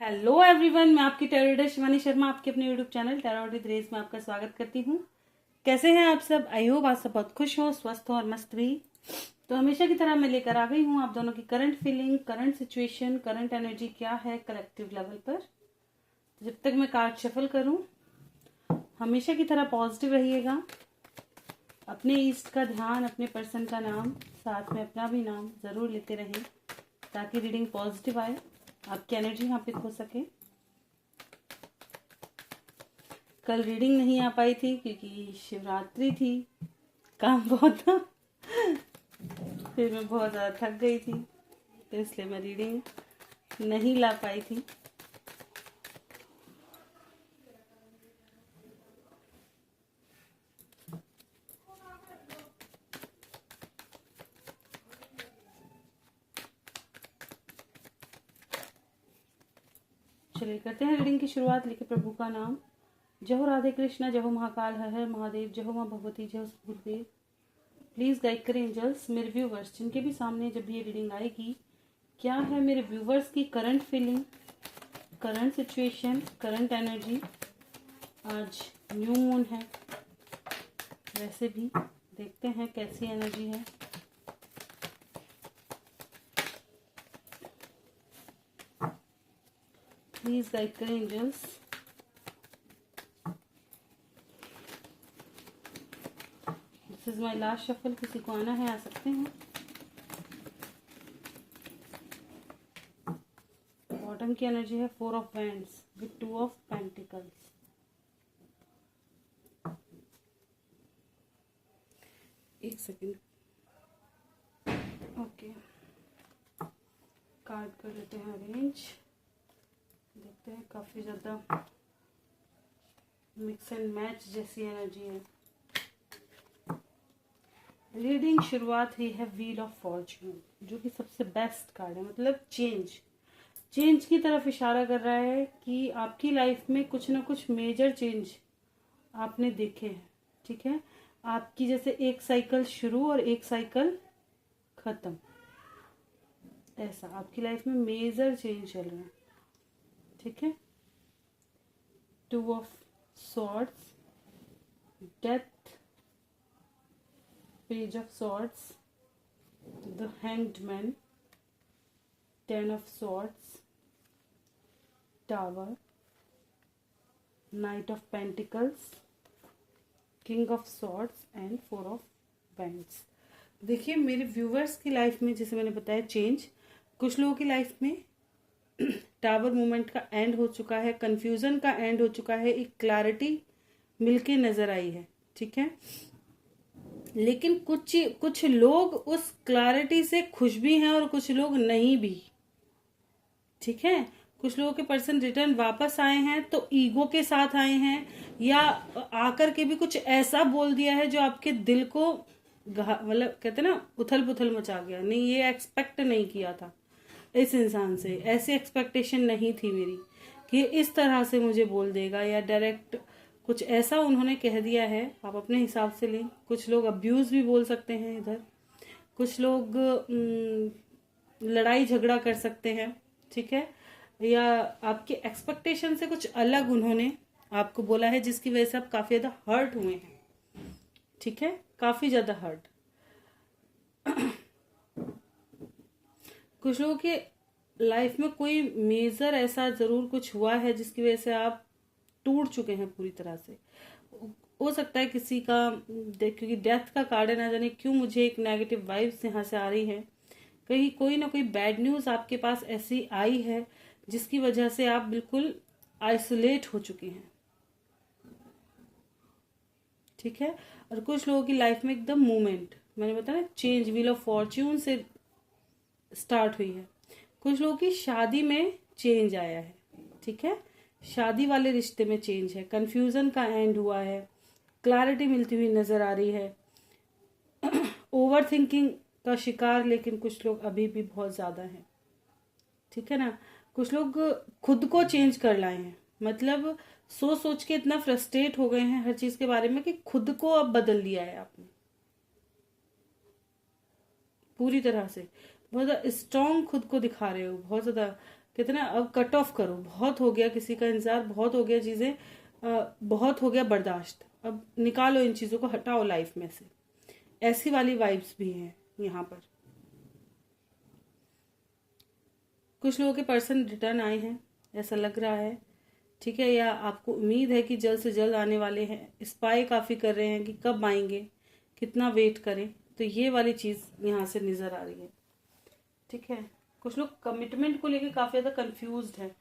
Hello everyone, मैं आपकी tarot reader Shivani Sharma आपके अपने YouTube channel tarot with Rez में आपका स्वागत करती हूँ। कैसे हैं आप सब? आई होप आप सब बहुत खुश हो, स्वस्थ हो और मस्त भी। तो हमेशा की तरह मैं लेकर आ गई हूँ आप दोनों की current feeling, current situation, current energy क्या है कलेक्टिव लेवल पर। तो जब तक मैं कार्ड शफल करूँ, हमेशा की तरह पॉजिटिव रहिएगा। अपने ईस्ट का ध्यान, अपने पर्सन का नाम, साथ में अपना भी नाम ज़रूर लेते रहें ताकि रीडिंग पॉजिटिव आए, आपकी एनर्जी यहाँ पे खो सके। कल रीडिंग नहीं आ पाई थी क्योंकि शिवरात्रि थी, काम बहुत था, फिर मैं बहुत ज़्यादा थक गई थी, तो इसलिए मैं रीडिंग नहीं ला पाई थी। चलिए करते हैं रीडिंग की शुरुआत। लिखे प्रभु का नाम। जय हो राधे कृष्णा, जय हो महाकाल, हर हर महादेव, जय हो माँ भगवती, जय हो गुरुदेव। प्लीज गाइड करें एंजल्स मेरे व्यूवर्स जिनके भी सामने जब ये रीडिंग आएगी, क्या है मेरे व्यूवर्स की current feeling, current situation, current energy. आज न्यू मून है, वैसे भी देखते हैं कैसी एनर्जी है। प्लीज गाइड करें angels. This is my last shuffle. किसी को आना है आ सकते हैं। बॉटम की एनर्जी है 4 of wands with 2 of pentacles. एक सेकेंड, ओके, कार्ड कर लेते हैं अरेंज। देखते हैं, काफी ज्यादा मिक्स एंड मैच जैसी एनर्जी है। रीडिंग शुरुआत हुई है व्हील ऑफ फॉर्च्यून, जो कि सबसे बेस्ट कार्ड है, मतलब चेंज की तरफ इशारा कर रहा है कि आपकी लाइफ में कुछ ना कुछ मेजर चेंज आपने देखे हैं। ठीक है, आपकी जैसे एक साइकिल शुरू और एक साइकिल खत्म, ऐसा आपकी लाइफ में मेजर चेंज चल रहा है। ठीक है, 2 of swords, death, page of swords, the hanged man, 10 of swords, tower, night of pentacles, king of swords and 4 of wands. देखिए मेरे व्यूवर्स की लाइफ में, जैसे मैंने बताया, चेंज, कुछ लोगों की लाइफ में टावर मूवमेंट का एंड हो चुका है, कंफ्यूजन का एंड हो चुका है, एक क्लैरिटी मिलके नजर आई है। ठीक है, लेकिन कुछ लोग उस क्लैरिटी से खुश भी हैं और कुछ लोग नहीं भी। ठीक है, कुछ लोगों के पर्सन रिटर्न वापस आए हैं तो ईगो के साथ आए हैं, या आकर के भी कुछ ऐसा बोल दिया है जो आपके दिल को मतलब कहते ना उथल पुथल मचा गया। नहीं, ये एक्सपेक्ट नहीं किया था इस इंसान से, ऐसी एक्सपेक्टेशन नहीं थी मेरी कि इस तरह से मुझे बोल देगा, या डायरेक्ट कुछ ऐसा उन्होंने कह दिया है। आप अपने हिसाब से लें। कुछ लोग अब्यूज भी बोल सकते हैं इधर, कुछ लोग लड़ाई झगड़ा कर सकते हैं। ठीक है, या आपके एक्सपेक्टेशन से कुछ अलग उन्होंने आपको बोला है, जिसकी वजह से आप काफी ज्यादा हर्ट हुए हैं। ठीक है, काफी ज्यादा हर्ट। कुछ लोगों के लाइफ में कोई मेजर ऐसा जरूर कुछ हुआ है जिसकी वजह से आप टूट चुके हैं पूरी तरह से। हो सकता है किसी का, क्योंकि डेथ का कार्ड है, ना जाने क्यों मुझे एक नेगेटिव वाइब्स यहाँ से आ रही है। कहीं कोई ना कोई बैड न्यूज आपके पास ऐसी आई है जिसकी वजह से आप बिल्कुल आइसोलेट हो चुके हैं। ठीक है, और कुछ लोगों की लाइफ में एकदम मूवमेंट, मैंने बताया चेंज, व्हील ऑफ फॉर्च्यून से स्टार्ट हुई है। कुछ लोगों की शादी में चेंज आया है। ठीक है, शादी वाले रिश्ते में चेंज है, कंफ्यूजन का एंड हुआ है, क्लैरिटी मिलती हुई नजर आ रही है। ओवर थिंकिंग का शिकार लेकिन कुछ लोग अभी भी बहुत ज्यादा हैं। ठीक है ना, कुछ लोग खुद को चेंज कर लाए हैं, मतलब सोच के इतना फ्रस्ट्रेट हो गए हैं हर चीज के बारे में कि खुद को अब बदल लिया है आपने पूरी तरह से। बहुत ज्यादा स्ट्रॉन्ग खुद को दिखा रहे हो, बहुत ज्यादा कहते ना अब कट ऑफ करो, बहुत हो गया किसी का इंतजार, बहुत हो गया चीजें, बहुत हो गया बर्दाश्त, अब निकालो इन चीजों को, हटाओ लाइफ में से। ऐसी वाली वाइब्स भी हैं यहाँ पर। कुछ लोगों के पर्सन रिटर्न आए हैं ऐसा लग रहा है, ठीक है, या आपको उम्मीद है कि जल्द से जल्द आने वाले हैं। स्पाई काफी कर रहे हैं कि कब आएंगे, कितना वेट करें, तो ये वाली चीज यहाँ से नजर आ रही है, ठीक है। कुछ लोग कमिटमेंट को लेके काफी ज्यादा कंफ्यूज्ड है,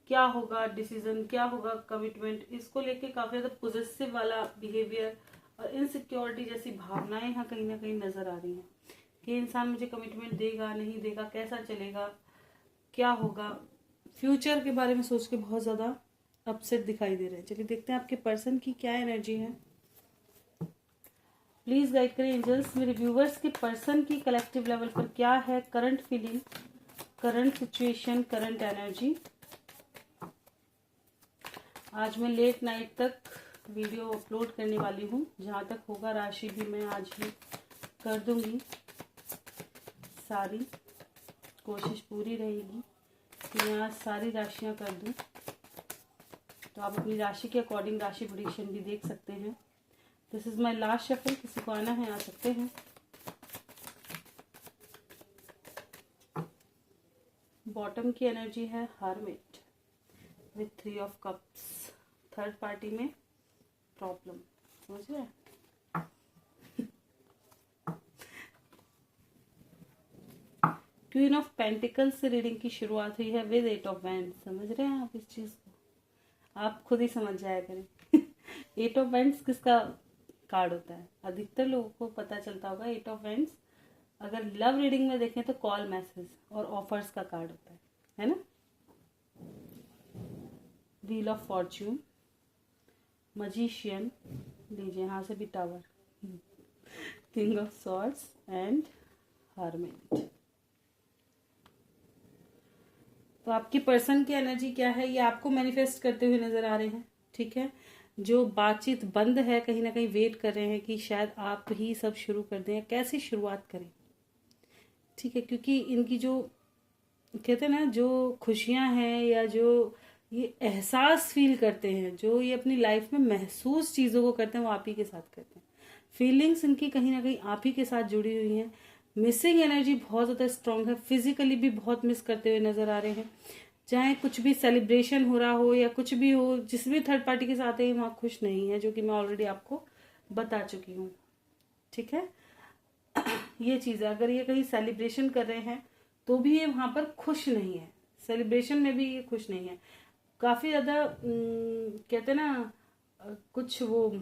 क्या होगा डिसीजन, क्या होगा कमिटमेंट, इसको लेके काफी ज्यादा पॉजिटिव वाला बिहेवियर और इनसिक्योरिटी जैसी भावनाएं यहाँ कहीं ना कहीं नजर आ रही हैं कि इंसान मुझे कमिटमेंट देगा नहीं देगा, कैसा चलेगा, क्या होगा, फ्यूचर के बारे में सोच के बहुत ज्यादा अपसेट दिखाई दे रहे हैं। चलिए देखते हैं आपके पर्सन की क्या एनर्जी है। प्लीज गाइड करें एंजल्स, मेरे व्यूवर्स के पर्सन की कलेक्टिव लेवल पर क्या है current feeling, current situation, current energy. आज मैं लेट नाइट तक वीडियो अपलोड करने वाली हूँ, जहाँ तक होगा राशि भी मैं आज ही कर दूंगी, सारी कोशिश पूरी रहेगी कि मैं आज सारी राशियाँ कर दूँ। तो आप अपनी राशि के अकॉर्डिंग राशि प्रेडिक्शन भी देख सकते हैं। This is my last shuffle, किसी को आना है आ सकते हैं। बॉटम की एनर्जी है hermit with 3 of cups, third party में प्रॉब्लम, समझ रहे हैं। क्वीन ऑफ पेंटिकल्स से रीडिंग की शुरुआत हुई है विद 8 ऑफ वैंड, समझ रहे हैं आप इस चीज को, आप खुद ही समझ जाया करें। 8 ऑफ वैंड्स किसका कार्ड होता है, अधिकतर लोगों को पता चलता होगा। 8 ऑफ वैंड्स अगर लव रीडिंग में देखें तो कॉल, मैसेज और ऑफर्स का कार्ड होता है ना। व्हील ऑफ फॉर्च्यून, मजिशियन, लीजिए यहाँ से भी tower, king of swords and hermit. तो आपकी पर्सन की एनर्जी क्या है, ये आपको मैनिफेस्ट करते हुए नजर आ रहे हैं, ठीक है। जो बातचीत बंद है कहीं ना कहीं वेट कर रहे हैं कि शायद आप ही सब शुरू कर दें, कैसे शुरुआत करें, ठीक है। क्योंकि इनकी जो कहते हैं ना, जो खुशियां हैं या जो ये एहसास फील करते हैं, जो ये अपनी लाइफ में महसूस चीजों को करते हैं, वो आप ही के साथ करते हैं। फीलिंग्स इनकी कहीं ना कहीं आप ही के साथ जुड़ी हुई हैं। मिसिंग एनर्जी बहुत ज्यादा स्ट्रांग है, फिजिकली भी बहुत मिस करते हुए नजर आ रहे हैं। चाहे कुछ भी सेलिब्रेशन हो रहा हो या कुछ भी हो, जिस भी थर्ड पार्टी के साथ है वहां खुश नहीं है, जो कि मैं ऑलरेडी आपको बता चुकी हूँ, ठीक है। ये चीज है, अगर ये कहीं सेलिब्रेशन कर रहे हैं तो भी ये वहां पर खुश नहीं है, सेलिब्रेशन में भी ये खुश नहीं है। काफी ज्यादा कहते हैं ना, कुछ वो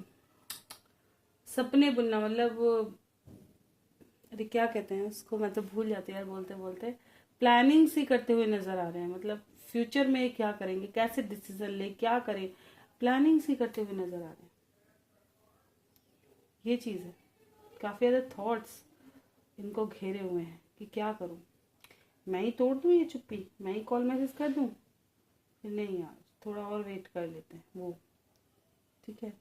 सपने बुनना, मतलब अरे क्या कहते हैं उसको, मैं तो भूल जाती यार बोलते बोलते, प्लानिंग सी करते हुए नजर आ रहे हैं। मतलब फ्यूचर में क्या करेंगे, कैसे डिसीजन ले, क्या करें, प्लानिंग सी करते हुए नजर आ रहे हैं। ये चीज है, काफी ज्यादा थॉट्स इनको घेरे हुए हैं कि क्या करूं, मैं ही तोड़ दूं ये चुप्पी, मैं ही कॉल मैसेज कर दूं, नहीं यार थोड़ा और वेट कर लेते हैं वो, ठीक है।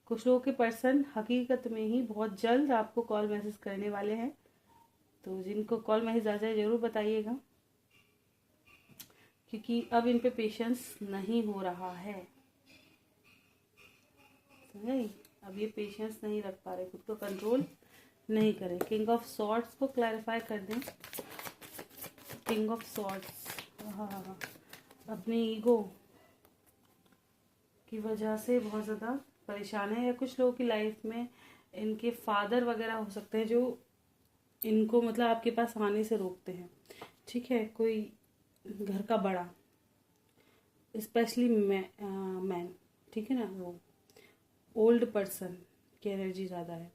कुछ लोगों के पर्सन हकीकत में ही बहुत जल्द आपको कॉल मैसेज करने वाले हैं, तो जिनको कॉल मैसेज आ जाए जरूर बताइएगा, क्योंकि अब इन पे पेशेंस नहीं हो रहा है, समझे। अब ये पेशेंस नहीं रख पा रहे, खुद को कंट्रोल नहीं करें। किंग ऑफ सॉर्ड्स को क्लैरिफाई कर दें। किंग ऑफ सॉर्ड्स, हाँ, अपनी ईगो की वजह से बहुत ज़्यादा परेशान है, या कुछ लोगों की लाइफ में इनके फादर वगैरह हो सकते हैं जो इनको मतलब आपके पास आने से रोकते हैं, ठीक है। कोई घर का बड़ा, स्पेशली मैन, ठीक है ना, वो ओल्ड पर्सन की एनर्जी ज़्यादा है,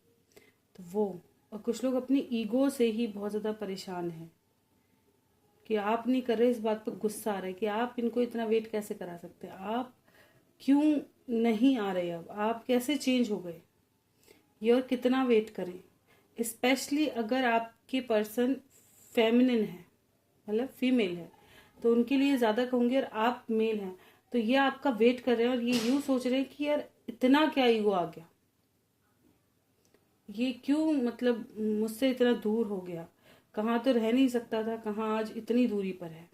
तो वो, और कुछ लोग अपनी ईगो से ही बहुत ज़्यादा परेशान हैं कि आप नहीं कर रहे, इस बात पर गुस्सा आ रहा है कि आप इनको इतना वेट कैसे करा सकते हैं, आप क्यों नहीं आ रहे, अब आप कैसे चेंज हो गए, ये और कितना वेट करें। स्पेशली अगर आपके पर्सन फेमिनिन है, मतलब फीमेल है, तो उनके लिए ज़्यादा कहूँगी, और आप मेल हैं तो ये आपका वेट कर रहे हैं और ये यूँ सोच रहे हैं कि यार इतना क्या ईगो आ गया, ये क्यों मतलब मुझसे इतना दूर हो गया, कहाँ तो रह नहीं सकता था, कहाँ आज इतनी दूरी पर है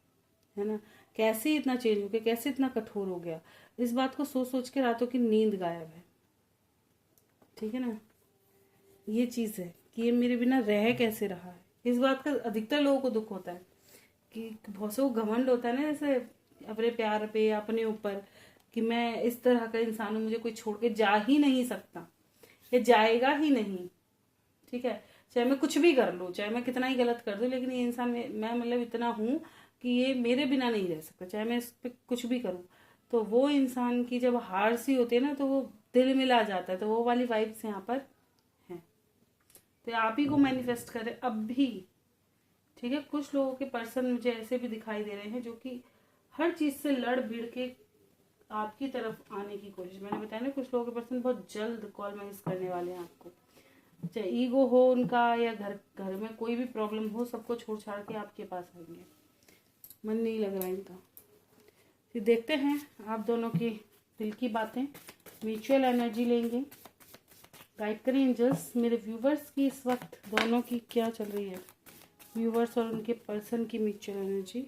ना। कैसे इतना चेंज हो गया, कैसे इतना कठोर हो गया, इस बात को सोच सोच के रातों की नींद गायब है। ठीक है ना, ये चीज है कि ये मेरे बिना रह कैसे रहा है। इस बात का अधिकतर लोगों को दुख होता है कि बहुत से घमंड होता है ना, जैसे अपने प्यार पे, अपने ऊपर, कि मैं इस तरह का इंसान हूं, मुझे कोई छोड़ के जा ही नहीं सकता, ये जाएगा ही नहीं। ठीक है, चाहे मैं कुछ भी कर लूँ, चाहे मैं कितना ही गलत कर दूं, लेकिन ये इंसान मैं मतलब इतना हूं कि ये मेरे बिना नहीं रह सकता, चाहे मैं इस पर कुछ भी करूं। तो वो इंसान की जब हार सी होती है ना, तो वो दिल मिला जाता है, तो वो वाली वाइब्स यहाँ पर है। तो आप ही को मैनिफेस्ट करें अब भी। ठीक है, कुछ लोगों के पर्सन मुझे ऐसे भी दिखाई दे रहे हैं जो कि हर चीज से लड़ भिड़ के आपकी तरफ आने की कोशिश। मैंने बताया ना, कुछ लोगों के पर्सन बहुत जल्द कॉल मैसेज करने वाले हैं आपको, चाहे ईगो हो उनका या घर घर में कोई भी प्रॉब्लम हो, सबको छोड़ छाड़ के आपके पास आएंगे। मन नहीं लग रहा इनका। फिर देखते हैं आप दोनों की दिल की बातें, म्यूचुअल एनर्जी लेंगे। गाइड करें एंजल्स, मेरे व्यूवर्स की इस वक्त दोनों की क्या चल रही है, व्यूवर्स और उनके पर्सन की म्यूचुअल एनर्जी।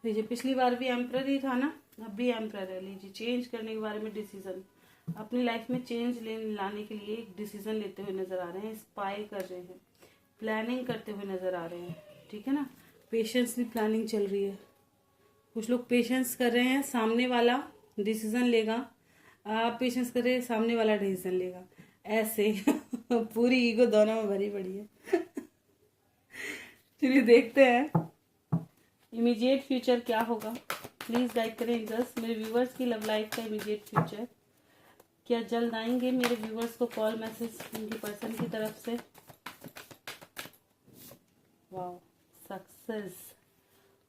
लीजिए, पिछली बार भी एम्परर ही था ना, अब भी एम्परर है। लीजिए, चेंज करने के बारे में डिसीजन, अपनी लाइफ में चेंज लाने के लिए एक डिसीजन लेते हुए नजर आ रहे हैं, स्पाई कर रहे हैं, प्लानिंग करते हुए नजर आ रहे हैं। ठीक है ना, पेशेंस भी प्लानिंग चल रही है। कुछ लोग पेशेंस कर रहे हैं, सामने वाला डिसीजन लेगा, आप पेशेंस कर रहे हैं, सामने वाला डिसीजन लेगा, ऐसे पूरी ईगो दोनों में भरी पड़ी है। चलिए देखते हैं इमीडिएट फ्यूचर क्या होगा। प्लीज गाइड करें एंजल्स, मेरे व्यूवर्स की लव लाइफ का इमीडिएट फ्यूचर। क्या जल्द आएंगे मेरे व्यूवर्स को कॉल मैसेज उनकी पर्सन की तरफ से? वाओ, सक्सेस,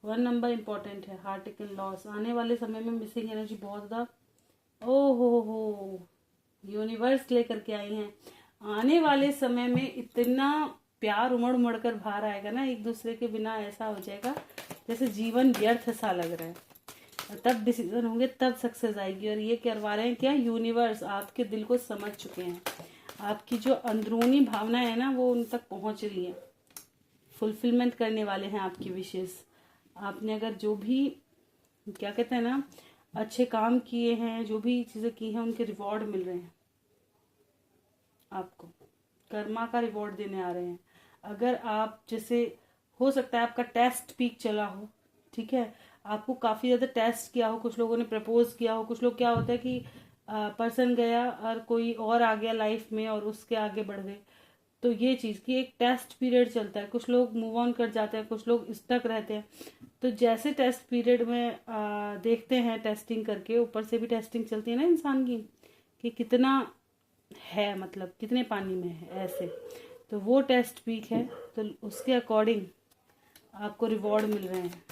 1 नंबर इंपॉर्टेंट है, हार्ट टेकन लॉस। आने वाले समय में मिसिंग एनर्जी बहुत ज्यादा, ओ हो यूनिवर्स लेकर के आई हैं। आने वाले समय में इतना प्यार उमड़ उमड़ कर बाहर आएगा ना, एक दूसरे के बिना ऐसा हो जाएगा जैसे जीवन व्यर्थ सा लग रहा है। तब डिसीजन होंगे, तब सक्सेस आएगी। और ये करवा रहे हैं क्या, यूनिवर्स आपके दिल को समझ चुके हैं, आपकी जो अंदरूनी भावना है ना, वो उन तक पहुंच रही है, फुलफिलमेंट करने वाले हैं आपकी विशेष। आपने अगर जो भी क्या कहते हैं ना, अच्छे काम किए हैं, जो भी चीजें की हैं, उनके रिवॉर्ड मिल रहे हैं आपको, कर्मा का रिवॉर्ड देने आ रहे हैं। अगर आप जैसे, हो सकता है आपका टेस्ट पीक चला हो, ठीक है, आपको काफी ज्यादा टेस्ट किया हो, कुछ लोगों ने प्रपोज किया हो, कुछ लोग क्या होता है कि पर्सन गया और कोई और आ गया लाइफ में और उसके आगे बढ़ गए। तो ये चीज की एक टेस्ट पीरियड चलता है, कुछ लोग मूव ऑन कर जाते हैं, कुछ लोग स्टक रहते हैं। तो जैसे टेस्ट पीरियड में देखते हैं, टेस्टिंग करके, ऊपर से भी टेस्टिंग चलती है ना इंसान की, कि कितना है, मतलब कितने पानी में है, ऐसे। तो वो टेस्ट वीक है, तो उसके अकॉर्डिंग आपको रिवॉर्ड मिल रहे हैं।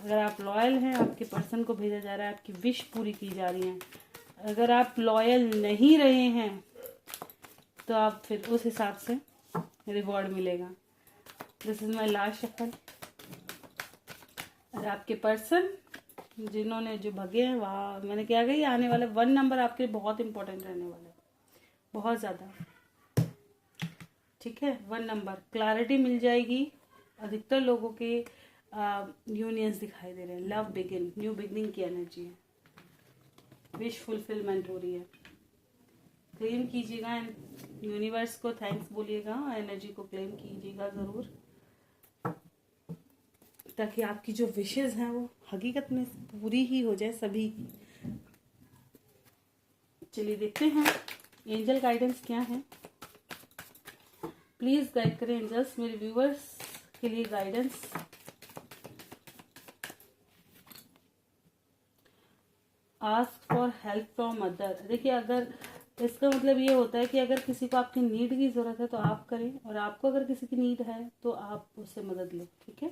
अगर आप लॉयल हैं, आपके पर्सन को भेजा जा रहा है, आपकी विश पूरी की जा रही है। अगर आप लॉयल नहीं रहे हैं तो आप फिर उस हिसाब से रिवॉर्ड मिलेगा। This is my last shuffle. और आपके पर्सन जिन्होंने जो भगे हैं, वहाँ मैंने क्या कही, आने वाला 1 नंबर आपके लिए बहुत इंपॉर्टेंट रहने वाला है, बहुत ज्यादा। ठीक है, 1 नंबर क्लैरिटी मिल जाएगी। अधिकतर लोगों के यूनियंस दिखाई दे रहे हैं, लव बिगिन, न्यू बिगिनिंग की एनर्जी है, विश फुलफिलमेंट हो रही है। क्लेम कीजिएगा, यूनिवर्स को थैंक्स बोलिएगा, एनर्जी को क्लेम कीजिएगा जरूर, ताकि आपकी जो विशेस हैं वो हकीकत में पूरी ही हो जाए सभी की। चलिए देखते हैं एंजल गाइडेंस क्या है। प्लीज गाइड करें एंजल्स, मेरे व्यूवर्स के लिए guidance. Ask for help from other. देखिए, अगर इसका मतलब ये होता है कि अगर किसी को आपकी नीड की जरूरत है तो आप करें, और आपको अगर किसी की नीड है तो आप उससे मदद लें। ठीक है,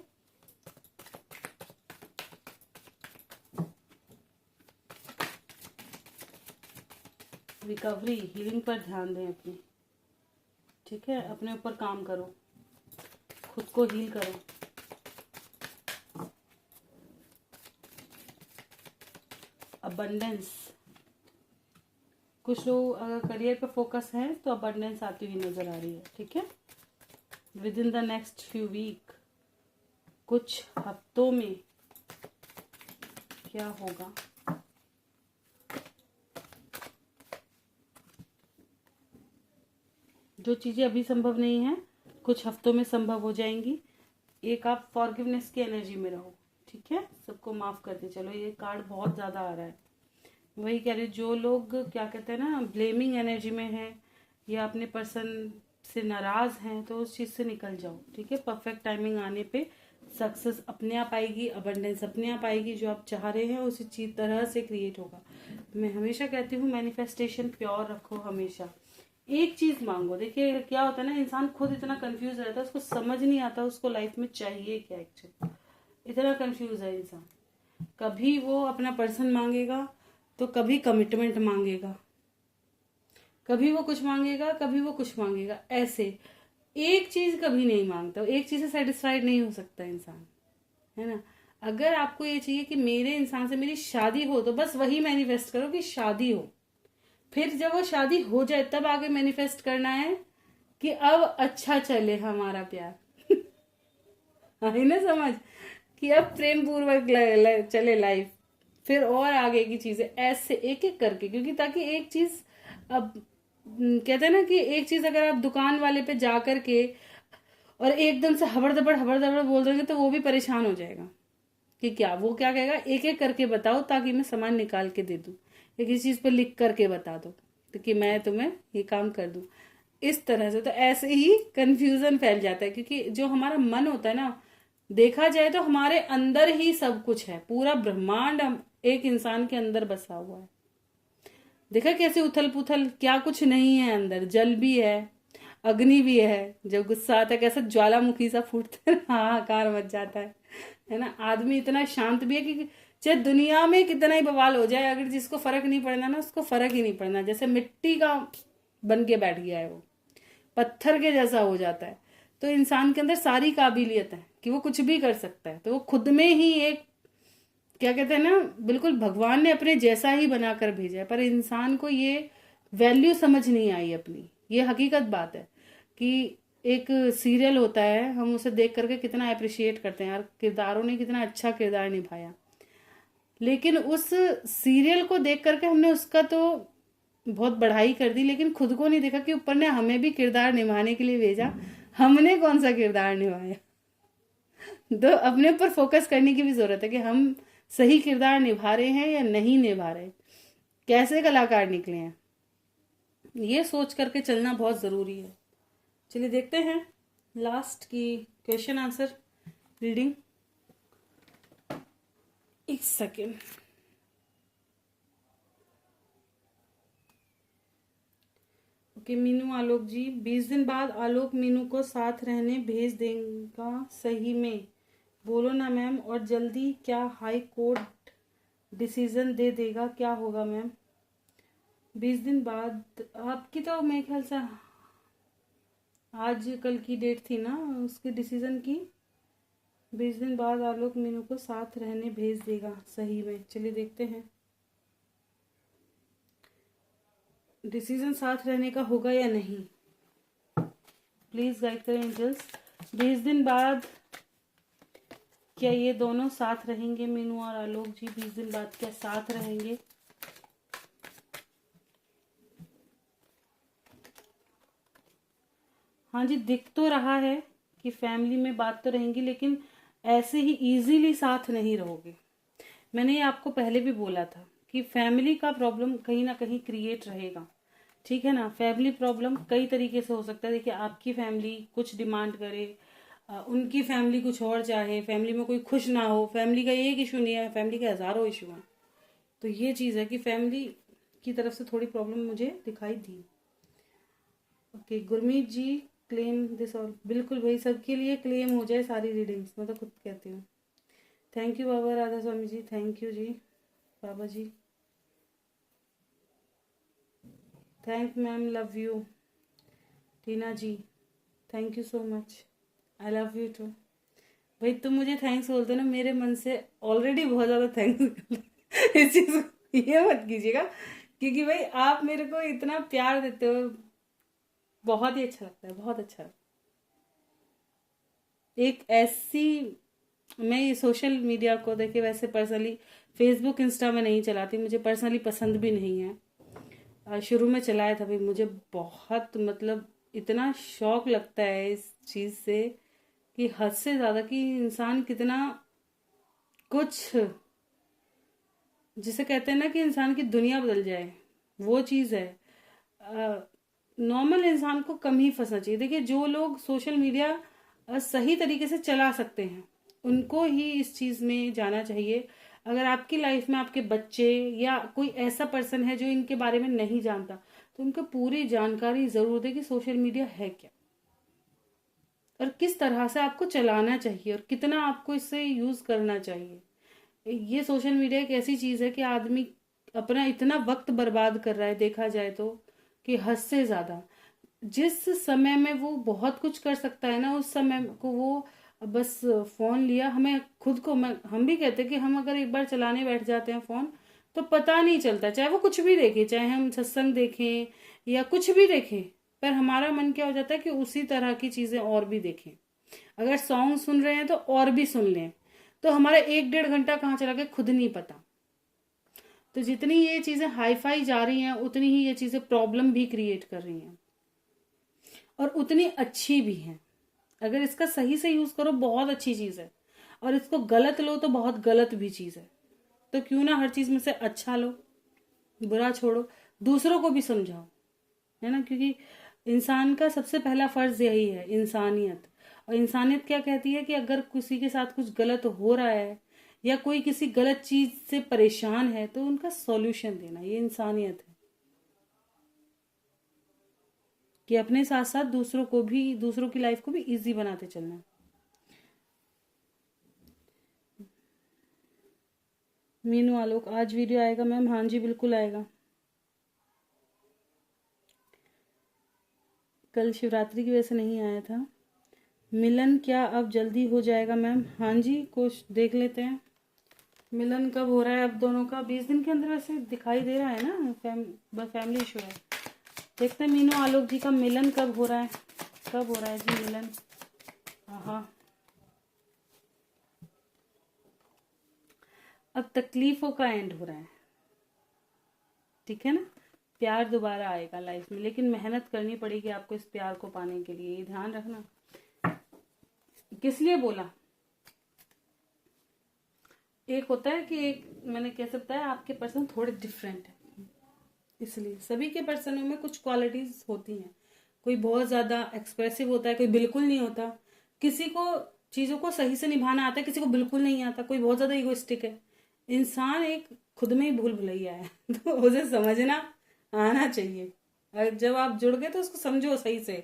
रिकवरी, हीलिंग पर ध्यान दें अपनी। ठीक है, अपने ऊपर काम करो, खुद को हील करो। अबंडेंस, कुछ लोग अगर करियर पे फोकस है तो अबंडेंस आती हुई नजर आ रही है। ठीक है, within the next few week, कुछ हफ्तों में क्या होगा। जो चीजें अभी संभव नहीं है कुछ हफ्तों में संभव हो जाएंगी। एक आप फॉरगिवनेस की एनर्जी में रहो, ठीक है, सबको माफ करते चलो। ये कार्ड बहुत ज्यादा आ रहा है, वही कह रही हूँ, जो लोग क्या कहते हैं ना ब्लेमिंग एनर्जी में है या अपने पर्सन से नाराज हैं तो उस चीज से निकल जाओ, ठीक है। परफेक्ट टाइमिंग आने पे सक्सेस अपने आप आएगी, अबंडेंस अपने आप आएगी, जो आप चाह रहे हैं उसी चीज तरह से क्रिएट होगा। मैं हमेशा कहती हूँ मैनिफेस्टेशन प्योर रखो, हमेशा एक चीज मांगो। देखिए क्या होता है ना, इंसान खुद इतना कंफ्यूज रहता है, उसको समझ नहीं आता उसको लाइफ में चाहिए क्या एक्चुअली, इतना कंफ्यूज है इंसान। कभी वो अपना पर्सन मांगेगा तो कभी कमिटमेंट मांगेगा, कभी वो कुछ मांगेगा, कभी वो कुछ मांगेगा, ऐसे एक चीज कभी नहीं मांगता, एक चीज से सेटिस्फाइड नहीं हो सकता इंसान, है ना। अगर आपको ये चाहिए कि मेरे इंसान से मेरी शादी हो तो बस वही मैनिफेस्ट करो कि शादी हो। फिर जब वो शादी हो जाए तब आगे मैनिफेस्ट करना है कि अब अच्छा चले हमारा प्यार है ना समझ, कि अब प्रेम पूर्वक चले लाइफ, फिर और आगे की चीजें ऐसे एक एक करके, क्योंकि ताकि एक चीज अब कहते हैं ना कि एक चीज अगर आप दुकान वाले पे जा करके और एकदम से हबड़ दबड़ बोल देंगे तो वो भी परेशान हो जाएगा कि क्या, वो क्या कहेगा एक एक करके बताओ ताकि मैं सामान निकाल के दे दूं, या किसी चीज पर लिख करके बता दो तो कि मैं तुम्हें ये काम कर दूं, इस तरह से। तो ऐसे ही कंफ्यूजन फैल जाता है, क्योंकि जो हमारा मन होता है ना, देखा जाए तो हमारे अंदर ही सब कुछ है, पूरा ब्रह्मांड एक इंसान के अंदर बसा हुआ है। देखा कैसे उथल पुथल, क्या कुछ नहीं है अंदर, जल भी है, अग्नि भी है, जब गुस्सा आता है कैसा ज्वालामुखी सा फूटता है, हाहाकार मच जाता है ना। आदमी इतना शांत भी है कि चाहे दुनिया में कितना ही बवाल हो जाए, अगर जिसको फर्क नहीं पड़ना ना उसको फर्क ही नहीं पड़ना, जैसे मिट्टी का बन के बैठ गया है, वो पत्थर के जैसा हो जाता है। तो इंसान के अंदर सारी काबिलियत है कि वो कुछ भी कर सकता है, तो वो खुद में ही एक क्या कहते हैं ना, बिल्कुल भगवान ने अपने जैसा ही बनाकर भेजा है। पर इंसान को ये वैल्यू समझ नहीं आई अपनी, ये हकीकत बात है कि एक सीरियल होता है, हम उसे देख करके कितना अप्रिशिएट करते हैं, यार किरदारों ने कितना अच्छा किरदार निभाया, लेकिन उस सीरियल को देख करके हमने उसका तो बहुत बढ़ाई कर दी, लेकिन खुद को नहीं देखा कि ऊपर ने हमें भी किरदार निभाने के लिए भेजा, हमने कौन सा किरदार निभाया। तो अपने ऊपर फोकस करने की भी जरूरत है कि हम सही किरदार निभा रहे हैं या नहीं निभा रहे, कैसे कलाकार निकले हैं, ये सोच करके चलना बहुत जरूरी है। चलिए देखते हैं लास्ट की क्वेश्चन आंसर रीडिंग। एक सेकेंड, ओके मीनू आलोक जी, 20 दिन बाद आलोक मीनू को साथ रहने भेज देगा सही में, बोलो ना मैम, और जल्दी क्या हाई कोर्ट डिसीजन दे देगा, क्या होगा मैम। 20 दिन बाद आपकी तो मेरे ख्याल से आज कल की डेट थी ना उसकी डिसीजन की, 20 दिन बाद आलोक मीनू को साथ रहने भेज देगा सही में। चलिए देखते हैं डिसीजन साथ रहने का होगा या नहीं, प्लीज गाइड करें एंजल्स। 20 दिन बाद क्या ये दोनों साथ रहेंगे, मीनू और आलोक जी 20 दिन बाद क्या साथ रहेंगे। हाँ जी, दिख तो रहा है कि फैमिली में बात तो रहेंगी, लेकिन ऐसे ही इजीली साथ नहीं रहोगे। मैंने ये आपको पहले भी बोला था कि फैमिली का प्रॉब्लम कहीं ना कहीं क्रिएट रहेगा, ठीक है ना। फैमिली प्रॉब्लम कई तरीके से हो सकता है। देखिए आपकी फैमिली कुछ डिमांड करे, उनकी फैमिली कुछ और चाहे, फैमिली में कोई खुश ना हो, फैमिली का एक इशू नहीं है, फैमिली के हजारों इशू हैं। तो ये चीज़ है कि फैमिली की तरफ से थोड़ी प्रॉब्लम मुझे दिखाई दी। Okay Gurmeet ji, claim this all, बिल्कुल भाई सबके लिए क्लेम हो जाए सारी रीडिंग्स, मैं तो खुद कहती हूँ। Thank you Baba Radha Swami ji, thank you ji Baba ji, thank ma'am, love you Tina ji, thank you so much, I love you too. भाई तुम मुझे थैंक्स बोलते हो ना, मेरे मन से ऑलरेडी बहुत ज़्यादा थैंक्स इस चीज़ को ये मत कीजिएगा, क्योंकि भाई आप मेरे को इतना प्यार देते हो, बहुत ही अच्छा लगता है, बहुत अच्छा। एक ऐसी, मैं ये सोशल मीडिया को देखिए वैसे पर्सनली फेसबुक इंस्टा में नहीं चलाती, मुझे पर्सनली पसंद भी नहीं है। शुरू में चलाया था भाई, मुझे बहुत मतलब इतना शौक लगता है इस चीज़ से कि हद से ज़्यादा, कि इंसान कितना कुछ, जिसे कहते हैं ना कि इंसान की दुनिया बदल जाए, वो चीज़ है। नॉर्मल इंसान को कम ही फंसना चाहिए। देखिए, जो लोग सोशल मीडिया सही तरीके से चला सकते हैं उनको ही इस चीज़ में जाना चाहिए। अगर आपकी लाइफ में आपके बच्चे या कोई ऐसा पर्सन है जो इनके बारे में नहीं जानता, तो उनको पूरी जानकारी ज़रूर दे कि सोशल मीडिया है क्या और किस तरह से आपको चलाना चाहिए और कितना आपको इससे यूज़ करना चाहिए। ये सोशल मीडिया एक ऐसी चीज़ है कि आदमी अपना इतना वक्त बर्बाद कर रहा है, देखा जाए तो, कि हद से ज़्यादा। जिस समय में वो बहुत कुछ कर सकता है ना, उस समय को वो बस फ़ोन लिया। हमें खुद को, हम भी कहते हैं कि हम अगर एक बार चलाने बैठ जाते हैं फ़ोन, तो पता नहीं चलता, चाहे वो कुछ भी देखें, चाहे हम सत्संग देखें या कुछ भी देखें, पर हमारा मन क्या हो जाता है कि उसी तरह की चीज़ें और भी देखें। अगर सॉन्ग सुन रहे हैं तो और भी सुन लें, तो हमारा 1-1.5 घंटा कहाँ चला गया खुद नहीं पता। तो जितनी ये चीज़ें हाई फाई जा रही हैं, उतनी ही ये चीज़ें प्रॉब्लम भी क्रिएट कर रही हैं और उतनी अच्छी भी हैं। अगर इसका सही से यूज़ करो बहुत अच्छी चीज़ है, और इसको गलत लो तो बहुत गलत भी चीज़ है। तो क्यों ना हर चीज़ में से अच्छा लो, बुरा छोड़ो, दूसरों को भी समझाओ, है ना। क्योंकि इंसान का सबसे पहला फर्ज यही है, इंसानियत। और इंसानियत क्या कहती है कि अगर किसी के साथ कुछ गलत हो रहा है या कोई किसी गलत चीज से परेशान है, तो उनका सॉल्यूशन देना, ये इंसानियत है। कि अपने साथ साथ दूसरों को भी, दूसरों की लाइफ को भी इजी बनाते चलना। मीनू आलोक, आज वीडियो आएगा मैम? हाँ जी बिल्कुल आएगा। कल शिवरात्रि की वजह से नहीं आया था। मिलन क्या अब जल्दी हो जाएगा मैम? हाँ जी, कुछ देख लेते हैं मिलन कब हो रहा है अब दोनों का। 20 दिन के अंदर वैसे दिखाई दे रहा है ना, फैमिली इशू है। देखते हैं मीनू आलोक जी का मिलन कब हो रहा है, कब हो रहा है जी मिलन। हाँ, अब तकलीफों का एंड हो रहा है, ठीक है ना। प्यार दोबारा आएगा लाइफ में, लेकिन मेहनत करनी पड़ेगी आपको इस प्यार को पाने के लिए, ये ध्यान रखना। किस लिए बोला, एक होता है कि एक, मैंने कह सकता है आपके पर्सन थोड़े डिफरेंट है, इसलिए सभी के पर्सनों में कुछ क्वालिटीज होती हैं। कोई बहुत ज्यादा एक्सप्रेसिव होता है, कोई बिल्कुल नहीं होता। किसी को चीजों को सही से निभाना आता है, किसी को बिल्कुल नहीं आता। कोई बहुत ज्यादा इगोइस्टिक है। इंसान एक खुद में ही भूल भुलैया है तो उसे समझना आना चाहिए। अगर जब आप जुड़ गए तो उसको समझो सही से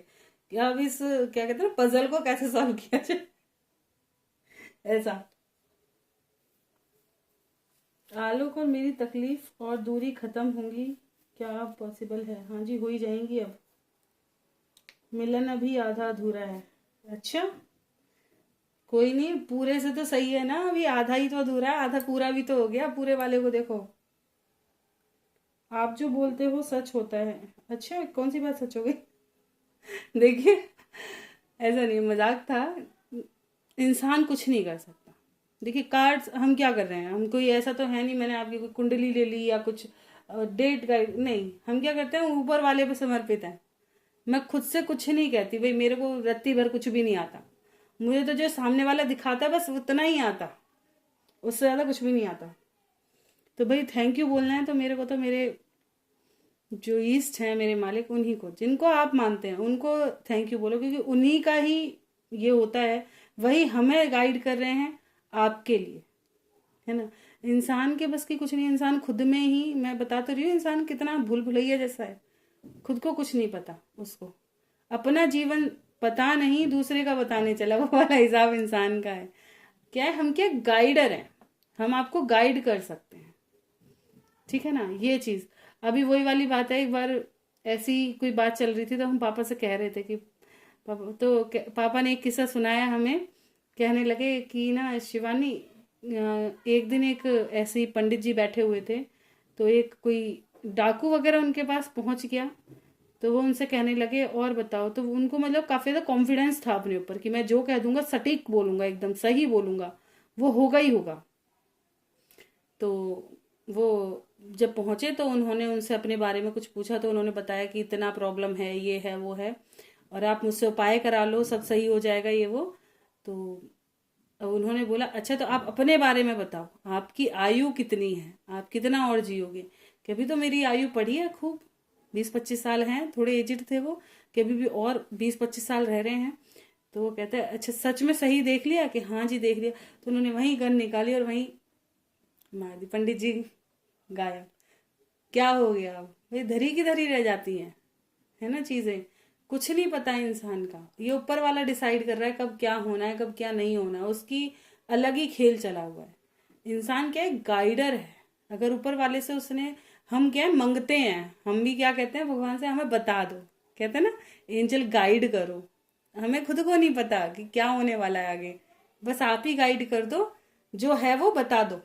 कि अब इस, क्या कहते हैं ना, पजल को कैसे सॉल्व किया जाए, ऐसा। आलोक और मेरी तकलीफ और दूरी खत्म होंगी क्या अब पॉसिबल है? हाँ जी, हो ही जाएंगी अब। मिलन अभी आधा अधूरा है। अच्छा, कोई नहीं, पूरे से तो सही है ना, अभी आधा ही तो अधूरा है, आधा पूरा भी तो हो गया। पूरे वाले को देखो। आप जो बोलते हो सच होता है। अच्छा, कौन सी बात सच हो गई? देखिए, ऐसा नहीं, मजाक था। इंसान कुछ नहीं कर सकता। देखिए, कार्ड्स हम क्या कर रहे हैं, हम कोई ऐसा तो है नहीं मैंने आपकी कोई कुंडली ले ली या कुछ डेट गाइड नहीं। हम क्या करते हैं, ऊपर वाले पे समर्पित है। मैं खुद से कुछ नहीं कहती भाई, मेरे को रत्ती भर कुछ भी नहीं आता। मुझे तो जो सामने वाला दिखाता है बस उतना ही आता, उससे ज्यादा कुछ भी नहीं आता। तो भाई थैंक यू बोलना है तो मेरे को, तो मेरे जो ईस्ट है, मेरे मालिक, उन्हीं को, जिनको आप मानते हैं उनको थैंक यू बोलो, क्योंकि उन्हीं का ही ये होता है। वही हमें गाइड कर रहे हैं आपके लिए, है ना। इंसान के बस की कुछ नहीं। इंसान खुद में ही, मैं बता तो रही हूँ, इंसान कितना भूल भुलैया जैसा है। खुद को कुछ नहीं पता, उसको अपना जीवन पता नहीं, दूसरे का बताने चला, वो वाला हिसाब इंसान का है। क्या है, हम क्या गाइडर हैं, हम आपको गाइड कर सकते हैं, ठीक है ना, ये चीज। अभी वही वाली बात है, एक बार ऐसी कोई बात चल रही थी तो हम पापा से कह रहे थे कि पापा, तो पापा ने एक किस्सा सुनाया हमें। कहने लगे कि ना शिवानी, एक दिन एक ऐसे ही पंडित जी बैठे हुए थे, तो एक कोई डाकू वगैरह उनके पास पहुंच गया। तो वो उनसे कहने लगे और बताओ। तो उनको मतलब काफी ज्यादा कॉन्फिडेंस था अपने ऊपर कि मैं जो कह दूंगा सटीक बोलूंगा, एकदम सही बोलूंगा, वो होगा ही होगा। तो वो जब पहुंचे तो उन्होंने उनसे अपने बारे में कुछ पूछा, तो उन्होंने बताया कि इतना प्रॉब्लम है, ये है, वो है, और आप मुझसे उपाय करा लो, सब सही हो जाएगा, ये वो। तो उन्होंने बोला अच्छा तो आप अपने बारे में बताओ, आपकी आयु कितनी है, आप कितना और जियोगे। कि अभी तो मेरी आयु पड़ी है खूब, 20-25 साल हैं, थोड़े एजिड थे वो, कि अभी भी और 20-25 साल रह रहे हैं। तो वो कहते हैं अच्छा सच में सही देख लिया, कि हाँ जी देख लिया। तो उन्होंने वहीं गन निकाली और वहीं मार दी, पंडित जी गायब। क्या हो गया, अब भाई धरी की धरी रह जाती है ना चीजें। कुछ नहीं पता है इंसान का, ये ऊपर वाला डिसाइड कर रहा है कब क्या होना है, कब क्या नहीं होना है, उसकी अलग ही खेल चला हुआ है। इंसान क्या है, गाइडर है। अगर ऊपर वाले से उसने, हम क्या है मंगते हैं, हम भी क्या कहते हैं भगवान से, हमें बता दो, कहते हैं ना एंजल गाइड करो। हमें खुद को नहीं पता कि क्या होने वाला है आगे, बस आप ही गाइड कर दो, जो है वो बता दो।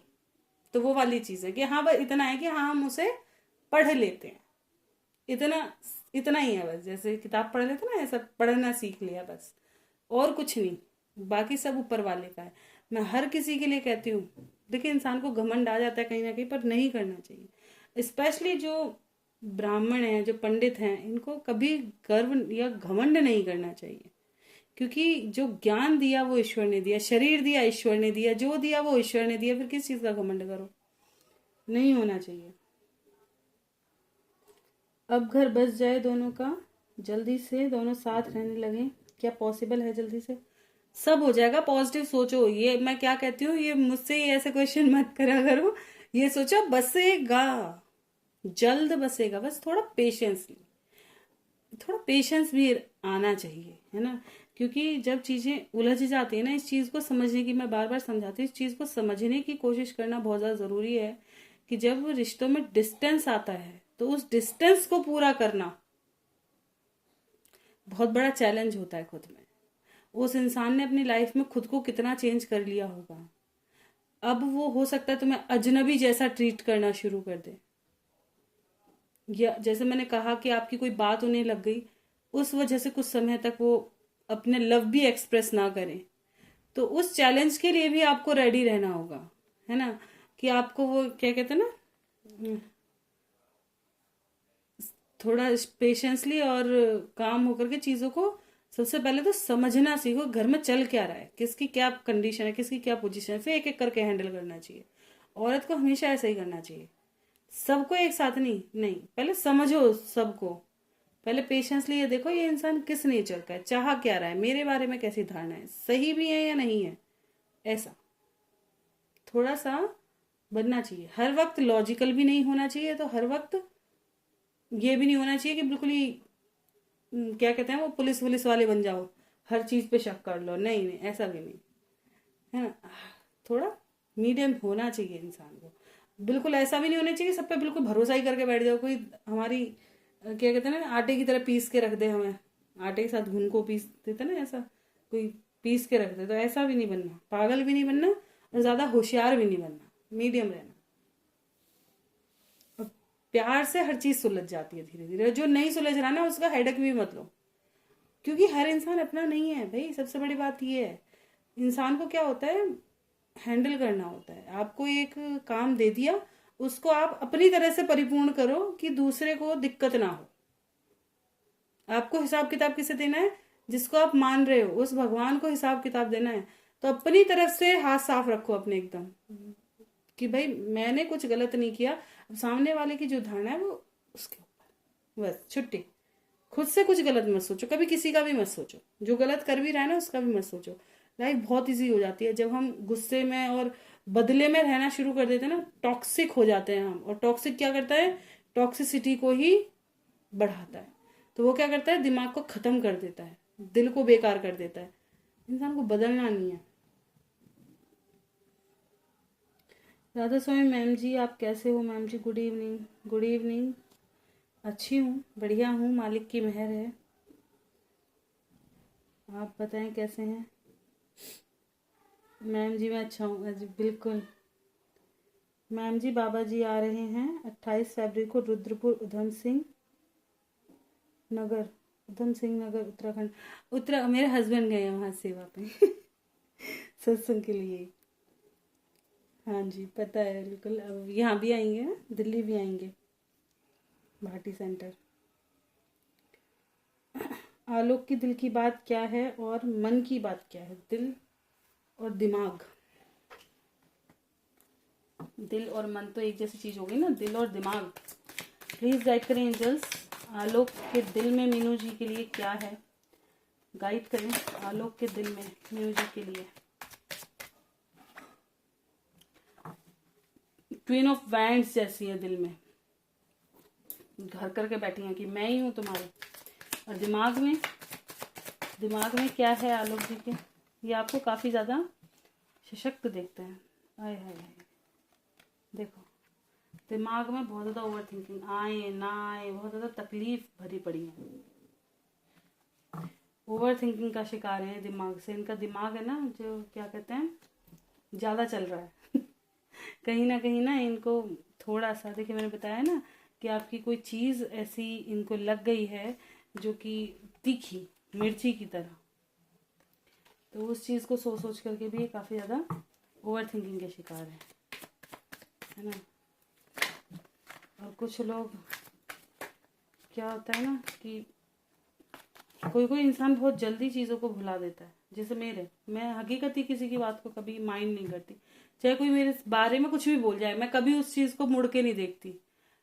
तो वो वाली चीज है कि हाँ बस इतना है कि हाँ हम उसे पढ़ लेते हैं, इतना इतना ही है बस। जैसे किताब पढ़ लेते ना, ऐसा पढ़ना सीख लिया बस, और कुछ नहीं। बाकी सब ऊपर वाले का है। मैं हर किसी के लिए कहती हूँ, देखिए इंसान को घमंड आ जाता है कहीं ना कहीं, पर नहीं करना चाहिए। स्पेशली जो ब्राह्मण हैं, जो पंडित हैं, इनको कभी गर्व या घमंड नहीं करना चाहिए। क्योंकि जो ज्ञान दिया वो ईश्वर ने दिया, शरीर दिया ईश्वर ने दिया, जो दिया वो ईश्वर ने दिया, फिर किस चीज का घमंड करो, नहीं होना चाहिए। अब घर बस जाए दोनों का, जल्दी से दोनों साथ रहने लगे, क्या पॉसिबल है जल्दी से? सब हो जाएगा, पॉजिटिव सोचो। ये मैं क्या कहती हूँ, ये मुझसे ही ऐसे क्वेश्चन मत करा करो। ये सोचो बसेगा, जल्द बसेगा, बस थोड़ा पेशेंस, थोड़ा पेशेंस भी आना चाहिए, है ना। क्योंकि जब चीजें उलझ जाती है ना, इस चीज को समझने की, मैं बार बार समझाती हूँ, इस चीज को समझने की कोशिश करना बहुत ज्यादा जरूरी है कि जब रिश्तों में डिस्टेंस आता है तो उस डिस्टेंस को पूरा करना बहुत बड़ा चैलेंज होता है खुद में। उस इंसान ने अपनी लाइफ में खुद को कितना चेंज कर लिया होगा, अब वो हो सकता है तुम्हें अजनबी जैसा ट्रीट करना शुरू कर दे। या जैसे मैंने कहा कि आपकी कोई बात उन्हें लग गई, उस वजह से कुछ समय तक वो अपने लव भी एक्सप्रेस ना करें। तो उस चैलेंज के लिए भी आपको रेडी रहना होगा, है ना। कि आपको वो क्या कहते हैं ना, थोड़ा पेशेंसली और काम होकर के चीजों को सबसे पहले तो समझना सीखो, घर में चल क्या रहा है, किसकी क्या कंडीशन है, किसकी क्या पोजीशन है, फिर एक एक करके हैंडल करना चाहिए। औरत को हमेशा ऐसा ही करना चाहिए, सबको एक साथ नहीं, नहीं पहले समझो सबको, पहले पेशेंसली ये देखो ये इंसान किस नेचर का है, चाह क्या रहा है, मेरे बारे में कैसी धारणा है, सही भी है या नहीं है, ऐसा थोड़ा सा बनना चाहिए। हर वक्त लॉजिकल भी नहीं होना चाहिए, तो हर वक्त ये भी नहीं होना चाहिए कि बिल्कुल ही क्या कहते हैं वो पुलिस वुलिस वाले बन जाओ, हर चीज पे शक कर लो, नहीं नहीं ऐसा भी नहीं, है ना। थोड़ा मीडियम होना चाहिए इंसान को, बिल्कुल ऐसा भी नहीं होना चाहिए सब पे बिल्कुल भरोसा ही करके बैठ जाओ। कोई हमारी क्या कहते हैं ना, आटे की तरह पीस के रख दे हमें, आटे के साथ घुन को पीस देते ना, ऐसा कोई पीस के रख दे, तो ऐसा भी नहीं बनना, पागल भी नहीं बनना और ज्यादा होशियार भी नहीं बनना, मीडियम रहना। और प्यार से हर चीज सुलझ जाती है धीरे धीरे, जो नहीं सुलझ रहा ना उसका हेडक भी मत लो, क्योंकि हर इंसान अपना नहीं है भाई। सबसे बड़ी बात ये है, इंसान को क्या होता है, हैंडल करना होता है। आपको एक काम दे दिया, उसको आप अपनी तरह से परिपूर्ण करो कि दूसरे को दिक्कत ना हो। आपको हिसाब किताब किसे देना है, जिसको आप मान रहे हो उस भगवान को हिसाब किताब देना है। तो अपनी तरफ से हाथ साफ रखो अपने एकदम, कि भाई मैंने कुछ गलत नहीं किया। अब सामने वाले की जो धारणा है वो उसके ऊपर, बस छुट्टी। खुद से कुछ गलत मत सोचो, कभी किसी का भी मत सोचो, जो गलत कर भी रहा है ना उसका भी मत सोचो। लाइफ बहुत इजी हो जाती है जब हम गुस्से में और बदले में रहना शुरू कर देते हैं ना, टॉक्सिक हो जाते हैं हम। और टॉक्सिक क्या करता है, टॉक्सिसिटी को ही बढ़ाता है। तो वो क्या करता है, दिमाग को खत्म कर देता है, दिल को बेकार कर देता है। इंसान को बदलना नहीं है। राधा स्वामी मैम जी, आप कैसे हो ma'am ji? Good evening. Good evening. अच्छी हूँ, बढ़िया हूँ, मालिक की मेहर है। आप बताएं कैसे हैं? मैम जी मैं अच्छा हूँ जी, बिल्कुल। मैम जी बाबा जी आ रहे हैं 28 फरवरी को रुद्रपुर उधम सिंह नगर, उधम सिंह नगर उत्तराखंड। मेरे हस्बैंड गए हैं वहाँ सेवा पे सत्संग के लिए। हाँ जी पता है बिल्कुल। अब यहाँ भी आएंगे ना, दिल्ली भी आएंगे, भाटी सेंटर। आलोक की दिल की बात क्या है और मन की बात क्या है? दिल और दिमाग, दिल और मन तो एक जैसी चीज होगी ना, दिल और दिमाग। प्लीज गाइड करें एंजल्स, आलोक के दिल में मीनू जी के लिए क्या है? गाइड करें आलोक के दिल में मीनू जी के लिए। क्वीन ऑफ वैंड्स जैसी है दिल में, घर करके बैठी हैं कि मैं ही हूं तुम्हारे। और दिमाग में क्या है आलोक जी के? ये आपको काफी ज्यादा सशक्त देखते हैं। आए हाय हाय, देखो दिमाग में बहुत ज्यादा ओवर थिंकिंग, आए ना आए बहुत ज्यादा तकलीफ भरी पड़ी है। ओवर थिंकिंग का शिकार है दिमाग से। इनका दिमाग है ना, जो क्या कहते हैं, ज्यादा चल रहा है कहीं ना इनको थोड़ा सा, देखिए मैंने बताया ना कि आपकी कोई चीज ऐसी इनको लग गई है जो कि तीखी मिर्ची की तरह, तो उस चीज को सोच सोच करके भी ये काफी ज्यादा ओवर थिंकिंग के शिकार है ना। और कुछ लोग क्या होता है ना कि कोई इंसान बहुत जल्दी चीज़ों को भुला देता है। जैसे मैं हकीकत ही किसी की बात को कभी माइंड नहीं करती, चाहे कोई मेरे बारे में कुछ भी बोल जाए, मैं कभी उस चीज़ को मुड़ के नहीं देखती।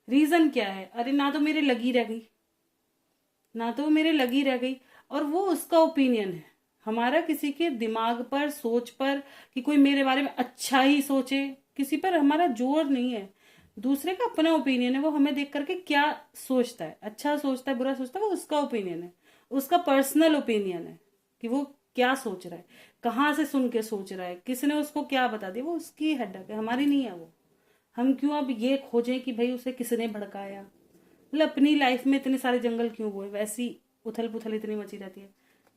रीज़न क्या है? अरे ना तो मेरे लगी रह गई, ना तो मेरे लगी रह गई, और वो उसका ओपिनियन है। हमारा किसी के दिमाग पर, सोच पर, कि कोई मेरे बारे में अच्छा ही सोचे, किसी पर हमारा जोर नहीं है। दूसरे का अपना ओपिनियन है, वो हमें देख करके क्या सोचता है, अच्छा सोचता है बुरा सोचता है, वो उसका ओपिनियन है, उसका पर्सनल ओपिनियन है कि वो क्या सोच रहा है, कहाँ से सुन के सोच रहा है, किसने उसको क्या बता दिया, वो उसकी हेडेक है, हमारी नहीं है वो। हम क्यों अब ये खोजें कि भाई उसे किसने भड़काया? मतलब अपनी लाइफ में इतने सारे जंगल क्यों बोए? वैसी उथल पुथल इतनी मची रहती है,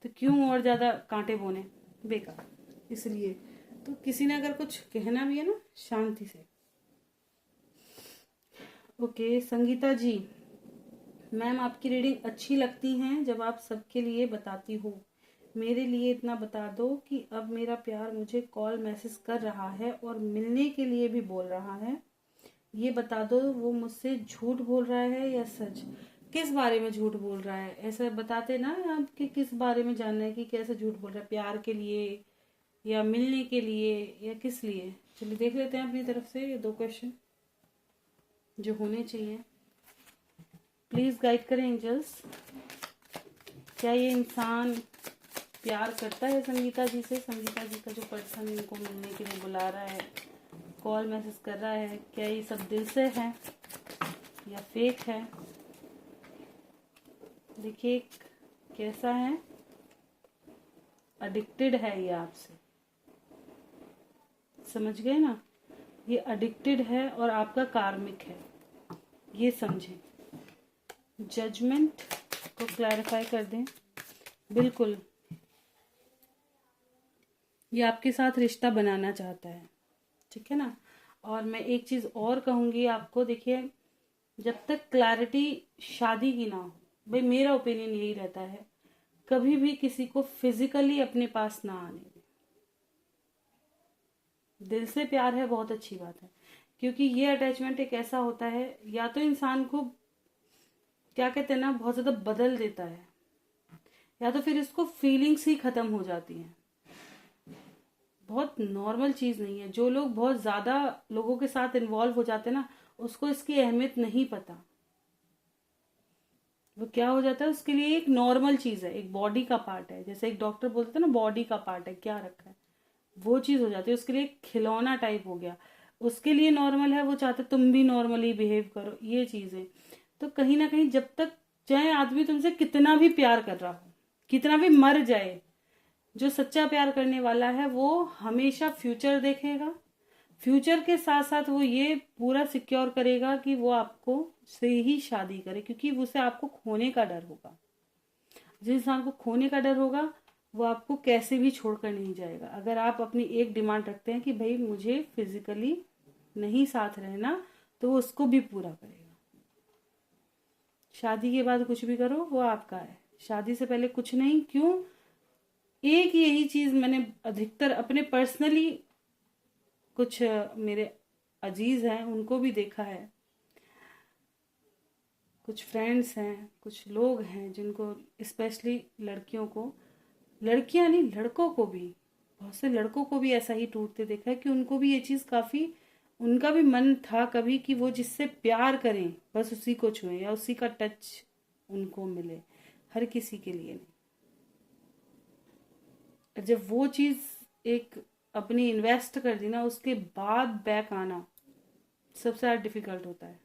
तो क्यों और ज्यादा कांटे बोने, बेकार। इसलिए तो किसी ने अगर कुछ कहना भी है ना, शांति से। ओके संगीता जी, मैम आपकी रीडिंग अच्छी लगती हैं जब आप सबके लिए बताती हो। मेरे लिए इतना बता दो कि अब मेरा प्यार मुझे कॉल मैसेज कर रहा है और मिलने के लिए भी बोल रहा है। ये बता दो वो मुझसे झूठ बोल रहा है या सच? किस बारे में झूठ बोल रहा है? ऐसा बताते ना आप कि किस बारे में जानना है कि कैसे झूठ बोल रहा है, प्यार के लिए या मिलने के लिए या किस लिए? चलिए देख लेते हैं अपनी तरफ से ये 2 क्वेश्चन जो होने चाहिए। प्लीज गाइड करें एंजल्स, क्या ये इंसान प्यार करता है संगीता जी से? संगीता जी का जो पर्सन इनको मिलने के लिए बुला रहा है, कॉल मैसेज कर रहा है, क्या ये सब दिल से है या फेक है? देखिए कैसा है, एडिक्टेड है ये आपसे, समझ गए ना? ये एडिक्टेड है और आपका कार्मिक है, ये समझें। जजमेंट को क्लैरिफाई कर दें। बिल्कुल ये आपके साथ रिश्ता बनाना चाहता है, ठीक है ना। और मैं एक चीज और कहूंगी आपको, देखिए जब तक क्लैरिटी शादी की ना हो, भाई मेरा ओपिनियन यही रहता है, कभी भी किसी को फिजिकली अपने पास ना आने दें। दिल से प्यार है बहुत अच्छी बात है, क्योंकि ये अटैचमेंट एक ऐसा होता है, या तो इंसान को क्या कहते हैं ना बहुत ज्यादा बदल देता है, या तो फिर इसको फीलिंग्स ही खत्म हो जाती हैं। बहुत नॉर्मल चीज नहीं है। जो लोग बहुत ज्यादा लोगों के साथ इन्वॉल्व हो जाते हैं ना, उसको इसकी अहमियत नहीं पता। वो क्या हो जाता है उसके लिए एक नॉर्मल चीज है, एक बॉडी का पार्ट है, जैसे एक डॉक्टर बोलते थे ना बॉडी का पार्ट है, क्या रखा है, वो चीज हो जाती है उसके लिए, एक खिलौना टाइप हो गया। उसके लिए नॉर्मल है, वो चाहते तुम भी नॉर्मली बिहेव करो, ये चीजें। तो कहीं ना कहीं जब तक चाहे आदमी तुमसे कितना भी प्यार कर रहा हो, कितना भी मर जाए, जो सच्चा प्यार करने वाला है वो हमेशा फ्यूचर देखेगा। फ्यूचर के साथ साथ वो ये पूरा सिक्योर करेगा कि वो आपको से ही शादी करे, क्योंकि उसे आपको खोने का डर होगा। जिस इंसान को खोने का डर होगा वो आपको कैसे भी छोड़कर नहीं जाएगा। अगर आप अपनी एक डिमांड रखते हैं कि भाई मुझे फिजिकली नहीं साथ रहना, तो वो उसको भी पूरा करेगा। शादी के बाद कुछ भी करो वो आपका है, शादी से पहले कुछ नहीं। क्यों? एक यही चीज मैंने अधिकतर अपने पर्सनली कुछ मेरे अजीज हैं उनको भी देखा है, कुछ फ्रेंड्स हैं, कुछ लोग हैं जिनको, स्पेशली लड़कियों को, लड़कियां नहीं लड़कों को भी, बहुत से लड़कों को भी ऐसा ही टूटते देखा है कि उनको भी ये चीज़ काफ़ी, उनका भी मन था कभी कि वो जिससे प्यार करें बस उसी को छुएं या उसी का टच उनको मिले, हर किसी के लिए नहीं। जब वो चीज़ एक अपनी इन्वेस्ट कर दी ना, उसके बाद बैक आना सबसे ज़्यादा डिफिकल्ट होता है।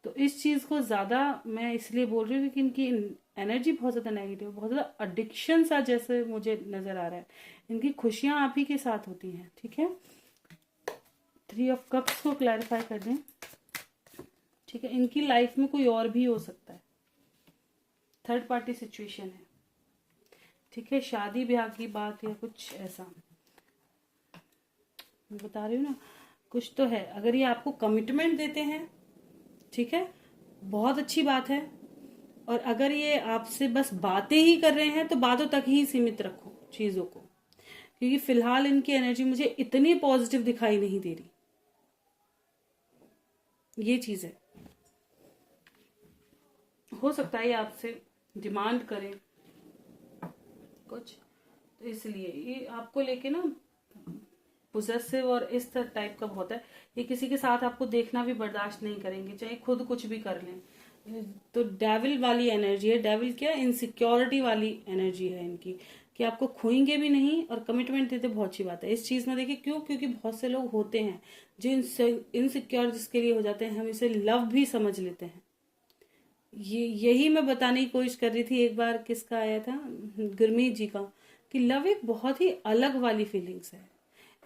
तो इस चीज़ को ज़्यादा मैं इसलिए बोल रही हूँ क्योंकि इनकी एनर्जी बहुत ज़्यादा नेगेटिव, बहुत ज़्यादा एडिक्शन सा जैसे मुझे नज़र आ रहा है। इनकी खुशियाँ आप ही के साथ होती हैं, ठीक है। 3 ऑफ कप्स को क्लैरिफाई कर दें, ठीक है। इनकी लाइफ में कोई और भी हो सकता है, थर्ड पार्टी सिचुएशन है, ठीक है। शादी ब्याह की बात या कुछ ऐसा मैं बता रही हूँ ना, कुछ तो है। अगर ये आपको कमिटमेंट देते हैं, ठीक है, बहुत अच्छी बात है। और अगर ये आपसे बस बातें ही कर रहे हैं तो बातों तक ही सीमित रखो चीजों को, क्योंकि फिलहाल इनकी एनर्जी मुझे इतनी पॉजिटिव दिखाई नहीं दे रही। ये चीज है, हो सकता है ये आपसे डिमांड करें कुछ, तो इसलिए ये आपको लेके ना पोजेसिव और इस टाइप का बहुत है। ये किसी के साथ आपको देखना भी बर्दाश्त नहीं करेंगे, चाहे खुद कुछ भी कर लें। तो डेविल वाली एनर्जी है। डेविल क्या, इनसिक्योरिटी वाली एनर्जी है इनकी, कि आपको खोएंगे भी नहीं और कमिटमेंट देते, बहुत अच्छी बात है। इस चीज में देखिए क्यों, क्योंकि बहुत से लोग होते हैं जो इनसिक्योर जिसके लिए हो जाते हैं, हम इसे लव भी समझ लेते हैं। यही मैं बताने की कोशिश कर रही थी। एक बार किसका आया था, गुरमीत जी का, कि लव एक बहुत ही अलग वाली फीलिंग्स है।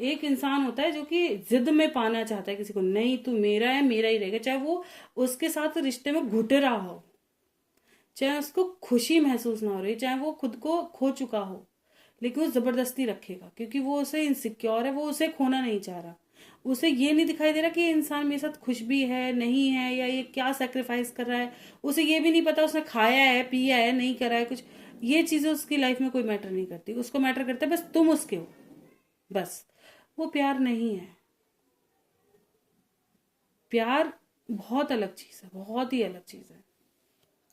एक इंसान होता है जो कि जिद में पाना चाहता है किसी को, नहीं तू मेरा है, मेरा ही रहेगा, चाहे वो उसके साथ रिश्ते में घुट रहा हो, चाहे उसको खुशी महसूस ना हो रही, चाहे वो खुद को खो चुका हो, लेकिन वो जबरदस्ती रखेगा क्योंकि वो उसे इनसिक्योर है, वो उसे खोना नहीं चाह रहा। उसे ये नहीं दिखाई दे रहा कि ये इंसान मेरे साथ खुश भी है नहीं है, या ये क्या सेक्रीफाइस कर रहा है। उसे ये भी नहीं पता उसने खाया है, पिया है, नहीं करा है कुछ। ये चीजें उसकी लाइफ में कोई मैटर नहीं करती। उसको मैटर करता है बस तुम उसके हो, बस। वो प्यार नहीं है। प्यार बहुत अलग चीज है, बहुत ही अलग चीज है,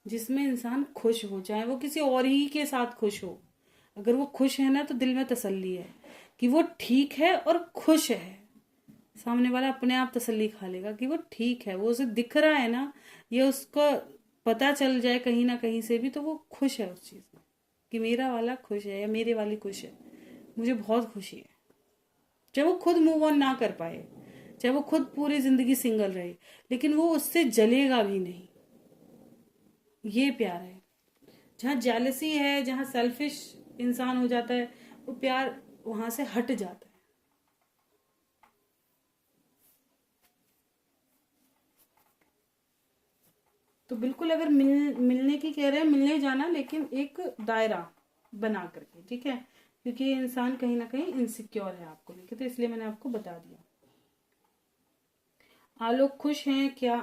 जिसमें इंसान खुश हो, चाहे वो किसी और ही के साथ खुश हो। अगर वो खुश है ना तो दिल में तसल्ली है कि वो ठीक है और खुश है। सामने वाला अपने आप तसल्ली खा लेगा कि वो ठीक है, वो उसे दिख रहा है ना, ये उसको पता चल जाए कहीं ना कहीं से भी, तो वो खुश है उस चीज में कि मेरा वाला खुश है या मेरे वाली खुश है, मुझे बहुत खुशी है। चाहे वो खुद मूव ऑन ना कर पाए, चाहे वो खुद पूरी जिंदगी सिंगल रहे, लेकिन वो उससे जलेगा भी नहीं। ये प्यार है। जहाँ जेलसी है, जहाँ सेल्फिश इंसान हो जाता है, वो प्यार वहां से हट जाता है। तो बिल्कुल अगर मिलने की कह रहे हैं, मिलने जाना, लेकिन एक दायरा बना करके, ठीक है, क्योंकि ये इंसान कहीं ना कहीं इनसिक्योर है आपको लेके, तो इसलिए मैंने आपको बता दिया। आलोक खुश हैं क्या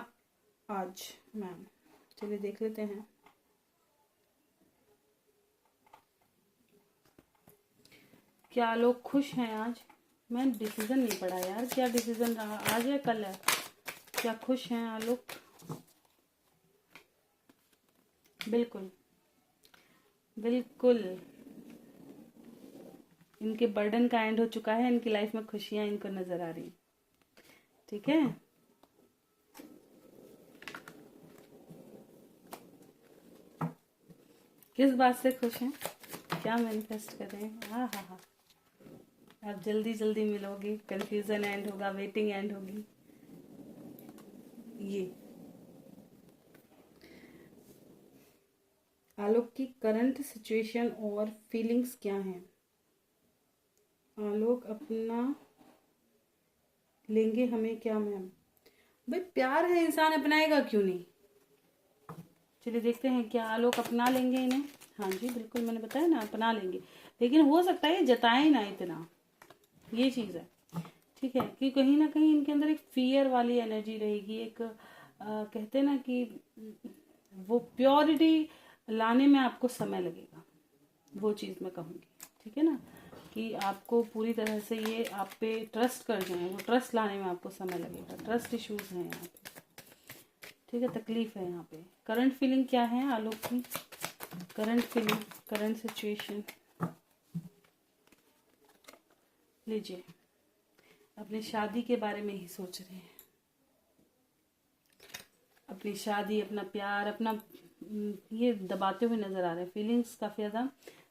आज मैम? चलिए देख लेते हैं। क्या आलोक खुश हैं आज? मैं डिसीजन नहीं पढ़ा यार, क्या डिसीजन रहा आज है कल है? क्या खुश हैं आलोक? बिल्कुल बिल्कुल, इनके बर्डन का एंड हो चुका है, इनकी लाइफ में खुशियां इनको नजर आ रही, ठीक है। किस बात से खुश हैं, क्या मैनिफेस्ट कर रहे हैं? हाँ हाँ हाँ, आप जल्दी जल्दी मिलोगे, कंफ्यूजन एंड होगा, वेटिंग एंड होगी। ये आलोक की करंट सिचुएशन और फीलिंग्स क्या हैं? आलोक अपना लेंगे हमें क्या मैम? भाई प्यार है, इंसान अपनाएगा क्यों नहीं। चलिए देखते हैं, क्या आलोक अपना लेंगे इन्हें? हाँ जी बिल्कुल, मैंने बताया ना अपना लेंगे, लेकिन हो सकता है जताए ना इतना, ये चीज़ है, ठीक है, कि कहीं ना कहीं इनके अंदर एक फियर वाली एनर्जी रहेगी, एक कहते हैं ना कि वो प्योरिटी लाने में आपको समय लगेगा, वो चीज़ मैं कहूँगी, ठीक है ना। कि आपको पूरी तरह से ये आप पे ट्रस्ट कर जाएं। वो ट्रस्ट लाने में आपको समय लगेगा। ट्रस्ट इश्यूज हैं यहाँ पे, ठीक है, तकलीफ है यहाँ पे। करंट फीलिंग क्या है आलोक की? करंट फीलिंग, करंट सिचुएशन लीजिए। अपनी शादी के बारे में ही सोच रहे हैं, अपनी शादी, अपना प्यार, अपना ये दबाते हुए नजर आ रहे हैं। फीलिंग्स काफी ज्यादा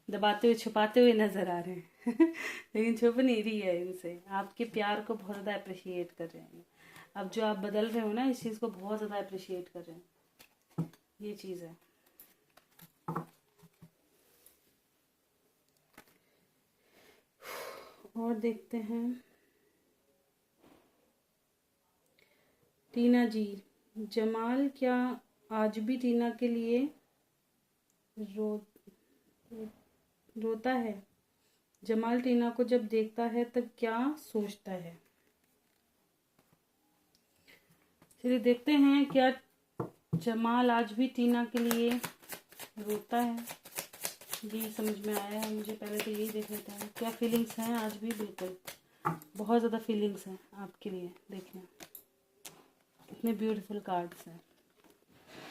दबाते हुए, छुपाते हुए नजर आ रहे हैं लेकिन छुप नहीं रही है इनसे। आपके प्यार को बहुत ज्यादा अप्रिशिएट कर रहे हैं। अब जो आप बदल रहे हो ना, इस चीज को बहुत ज्यादा अप्रिशिएट कर रहे हैं। ये चीज है। और देखते हैं टीना जी। जमाल क्या आज भी टीना के लिए रो रोता है? जमाल टीना को जब देखता है तब क्या सोचता है? चलिए देखते हैं, क्या जमाल आज भी टीना के लिए रोता है? ये समझ में आया है मुझे, पहले तो यही देख लेता है क्या फीलिंग्स हैं आज भी। बिल्कुल बहुत ज़्यादा फीलिंग्स हैं आपके लिए। देखना कितने ब्यूटीफुल कार्ड्स हैं।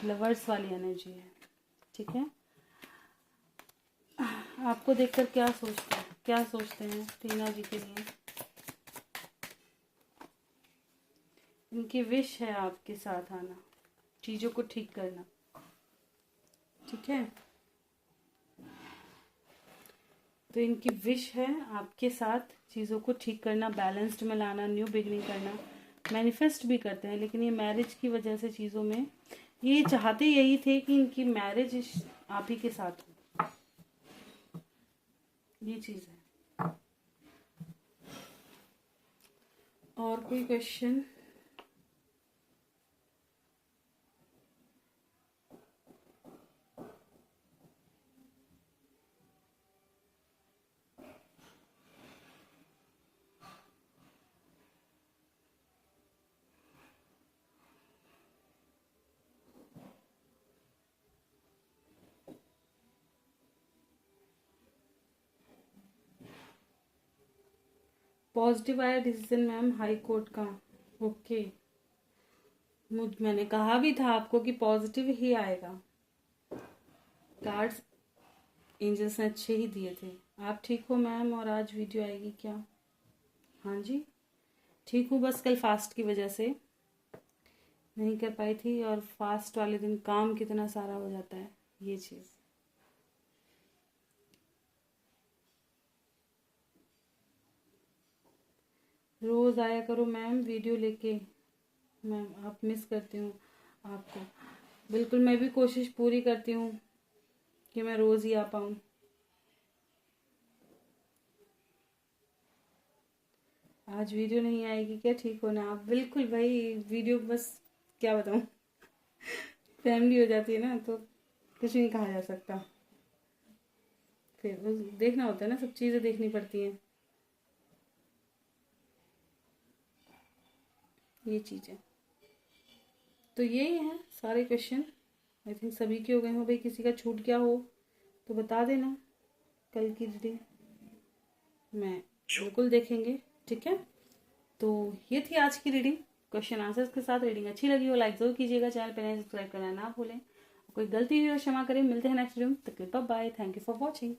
लवर्स वाली एनर्जी है, ठीक है। आपको देखकर क्या सोचते हैं टीना जी के लिए? इनकी विश है आपके साथ आना, चीज़ों को ठीक करना, ठीक है। तो इनकी विश है आपके साथ चीज़ों को ठीक करना, बैलेंस्ड में लाना, न्यू बिगनिंग करना। मैनिफेस्ट भी करते हैं, लेकिन ये मैरिज की वजह से चीज़ों में ये चाहते यही थे कि इनकी मैरिज आप ही के साथ हो। ये चीज़ है। और कोई क्वेश्चन? पॉजिटिव आया डिसीजन मैम हाई कोर्ट का। ओके, मैंने कहा भी था आपको कि पॉजिटिव ही आएगा। कार्ड्स एंजल्स ने अच्छे ही दिए थे। आप ठीक हो मैम? और आज वीडियो आएगी क्या? हाँ जी ठीक हूँ, बस कल फास्ट की वजह से नहीं कर पाई थी। और फास्ट वाले दिन काम कितना सारा हो जाता है, ये चीज़। रोज़ आया करो मैम वीडियो लेके। मैम आप मिस करती हूँ आपको। बिल्कुल, मैं भी कोशिश पूरी करती हूँ कि मैं रोज़ ही आ पाऊँ। आज वीडियो नहीं आएगी क्या? ठीक हो ना आप? बिल्कुल भाई, वीडियो बस क्या बताऊँ फैमिली हो जाती है ना, तो कुछ नहीं कहा जा सकता। फिर बस देखना होता है ना, सब चीज़ें देखनी पड़ती हैं। ये चीज़ है। तो यही है सारे क्वेश्चन। आई थिंक सभी के हो गए हो। भाई किसी का छूट गया हो तो बता देना। कल की रीडिंग मैं बिल्कुल देखेंगे, ठीक है। तो ये थी आज की रीडिंग, क्वेश्चन आंसर्स के साथ। रीडिंग अच्छी लगी हो लाइक जरूर कीजिएगा, चैनल पर नए सब्सक्राइब करना ना भूलें। कोई गलती हुई हो क्षमा करें। मिलते हैं नेक्स्ट वीडियो में, तब तक bye. Thank you for watching.